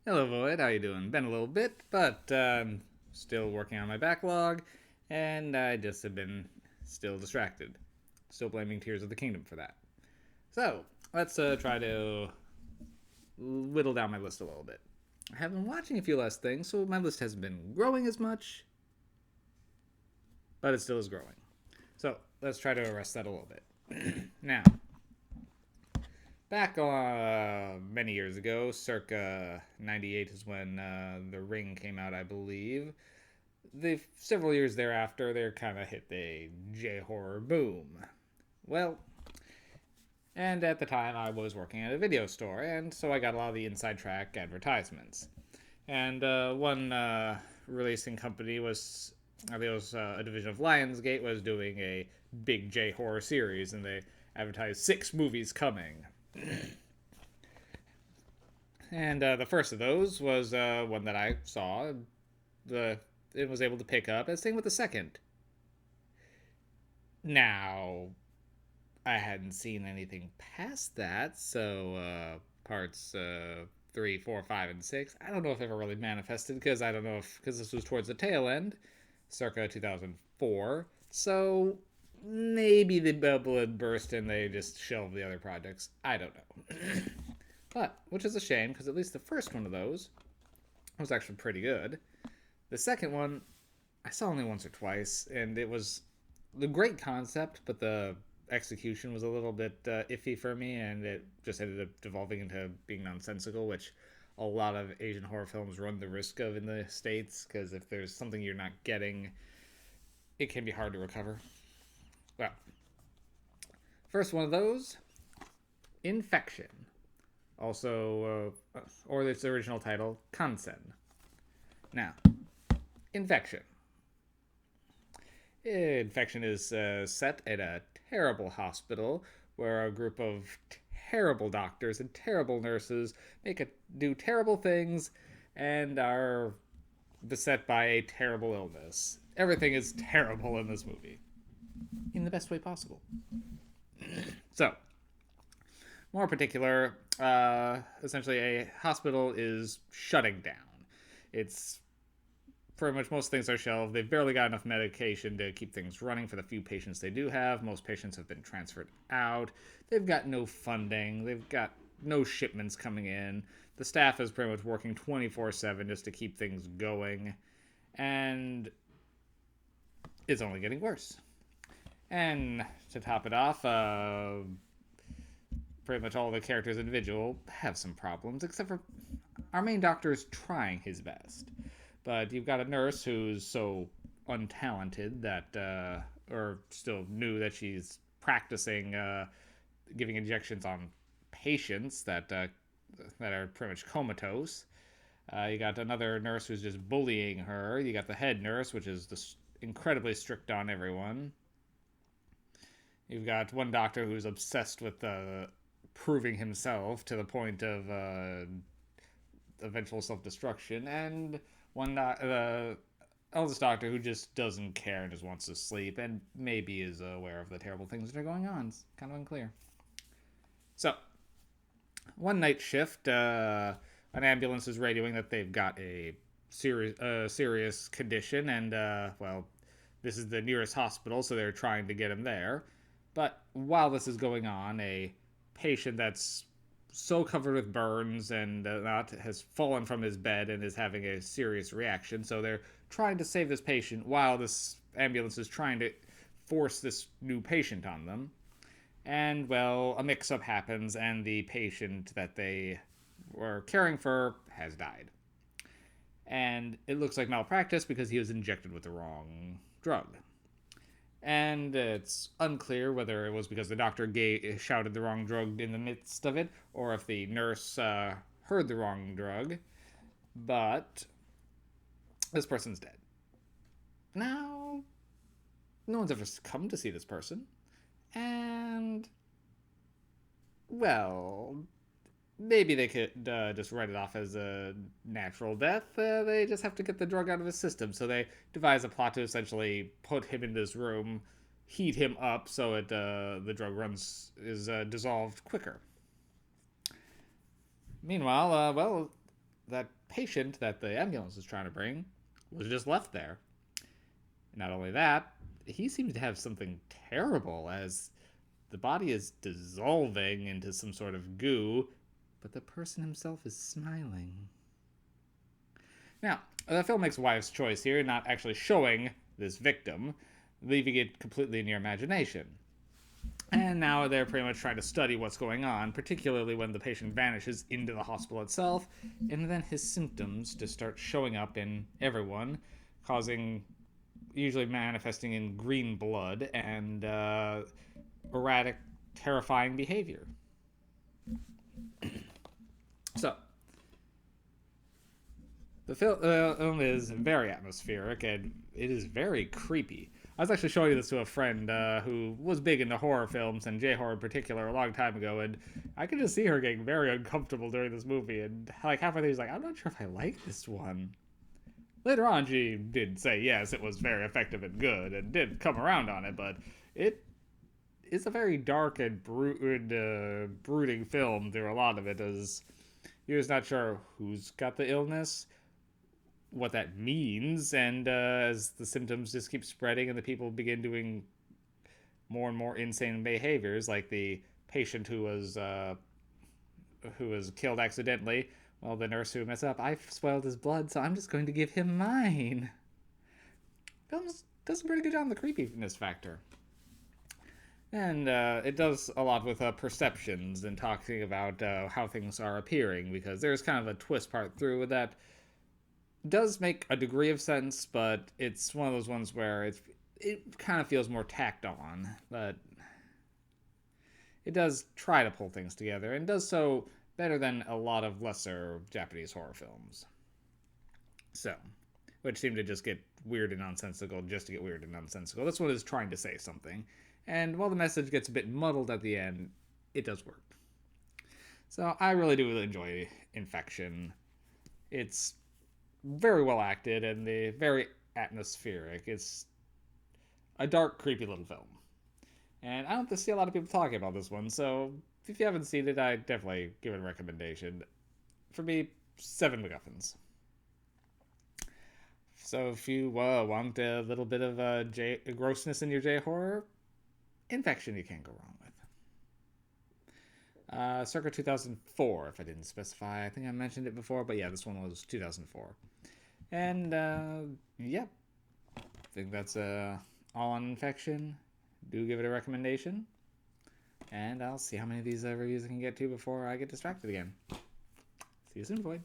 Hello, Void. How you doing? Been a little bit, but still working on my backlog, and I just have been still distracted. Still blaming Tears of the Kingdom for that. So let's try to whittle down my list a little bit. I have been watching a few less things, so my list hasn't been growing as much, but it still is growing. So let's try to arrest that a little bit. Now, back many years ago, circa 98 is when The Ring came out, I believe. The several years thereafter, they kind of hit the J horror boom. Well, and at the time, I was working at a video store, and so I got a lot of the inside track advertisements. And one releasing company was, I think it was a division of Lionsgate, was doing a big J horror series, and they advertised 6 movies coming. And the first of those was one that I saw. It was able to pick up. And same with the second. Now, I hadn't seen anything past that, so parts 3, 4, 5, and 6. I don't know if ever really manifested because I don't know if because this was towards the tail end, circa 2004. So maybe the bubble had burst and they just shelved the other projects. I don't know. But, which is a shame, because at least the first one of those was actually pretty good. The second one, I saw only once or twice, and it was the great concept, but the execution was a little bit iffy for me, and it just ended up devolving into being nonsensical, which a lot of Asian horror films run the risk of in the States, because if there's something you're not getting, it can be hard to recover. Well, first one of those, Infection. Also, or its original title, Kansen. Now, Infection. Infection is set at a terrible hospital where a group of terrible doctors and terrible nurses do terrible things and are beset by a terrible illness. Everything is terrible in this movie, in the best way possible. So, more particular, essentially a hospital is shutting down. It's pretty much most things are shelved. They've barely got enough medication to keep things running for the few patients they do have. Most patients have been transferred out. They've got no funding. They've got no shipments coming in. The staff is pretty much working 24/7 just to keep things going. And it's only getting worse. And to top it off, pretty much all the characters individual have some problems, except for our main doctor is trying his best. But you've got a nurse who's so untalented that, or still new that she's practicing giving injections on patients that are pretty much comatose. You got another nurse who's just bullying her. You got the head nurse, which is just incredibly strict on everyone. You've got one doctor who's obsessed with proving himself to the point of eventual self-destruction, and the eldest doctor who just doesn't care and just wants to sleep and maybe is aware of the terrible things that are going on. It's kind of unclear. So, one night shift, an ambulance is radioing that they've got a serious condition, and, well, this is the nearest hospital, so they're trying to get him there. But while this is going on, a patient that's so covered with burns and not has fallen from his bed and is having a serious reaction. So they're trying to save this patient while this ambulance is trying to force this new patient on them. And, well, a mix-up happens, and the patient that they were caring for has died. And it looks like malpractice because he was injected with the wrong drug. And it's unclear whether it was because the doctor shouted the wrong drug in the midst of it, or if the nurse heard the wrong drug. But this person's dead. Now, no one's ever come to see this person. And, well, maybe they could just write it off as a natural death. They just have to get the drug out of his system. So they devise a plot to essentially put him in this room, heat him up so the drug is dissolved quicker. Meanwhile, well, that patient that the ambulance was trying to bring was just left there. Not only that, he seems to have something terrible as the body is dissolving into some sort of goo, but the person himself is smiling. Now, the film makes a wise choice here, not actually showing this victim, leaving it completely in your imagination. And now they're pretty much trying to study what's going on, particularly when the patient vanishes into the hospital itself, and then his symptoms just start showing up in everyone, causing, usually manifesting in green blood and erratic, terrifying behavior. So, the film is very atmospheric and it is very creepy. I was actually showing this to a friend who was big into horror films and J-horror in particular a long time ago, and I could just see her getting very uncomfortable during this movie. And like halfway through, she's like, "I'm not sure if I like this one." Later on, she did say yes, it was very effective and good, and did come around on it, but it is a very dark and brooding film through a lot of it, as you're just not sure who's got the illness, what that means, and as the symptoms just keep spreading and the people begin doing more and more insane behaviors, like the patient who was killed accidentally. Well, the nurse who messed up, I spoiled his blood, so I'm just going to give him mine. Film does a pretty good job on the creepiness factor. And it does a lot with perceptions and talking about how things are appearing, because there's kind of a twist part through that does make a degree of sense, but it's one of those ones where it kind of feels more tacked on, but it does try to pull things together and does so better than a lot of lesser Japanese horror films. So, which seem to just get weird and nonsensical just to get weird and nonsensical. This one is trying to say something, and while the message gets a bit muddled at the end, it does work. So I really do enjoy Infection. It's very well acted and very atmospheric. It's a dark, creepy little film. And I don't see a lot of people talking about this one, so if you haven't seen it, I definitely give it a recommendation. For me, 7 MacGuffins. So if you want a little bit of grossness in your J-horror, Infection you can't go wrong with. Circa 2004, if I didn't specify. I think I mentioned it before, but yeah, this one was 2004. And, yep. I think that's all on Infection. Do give it a recommendation. And I'll see how many of these reviews I can get to before I get distracted again. See you soon, Void.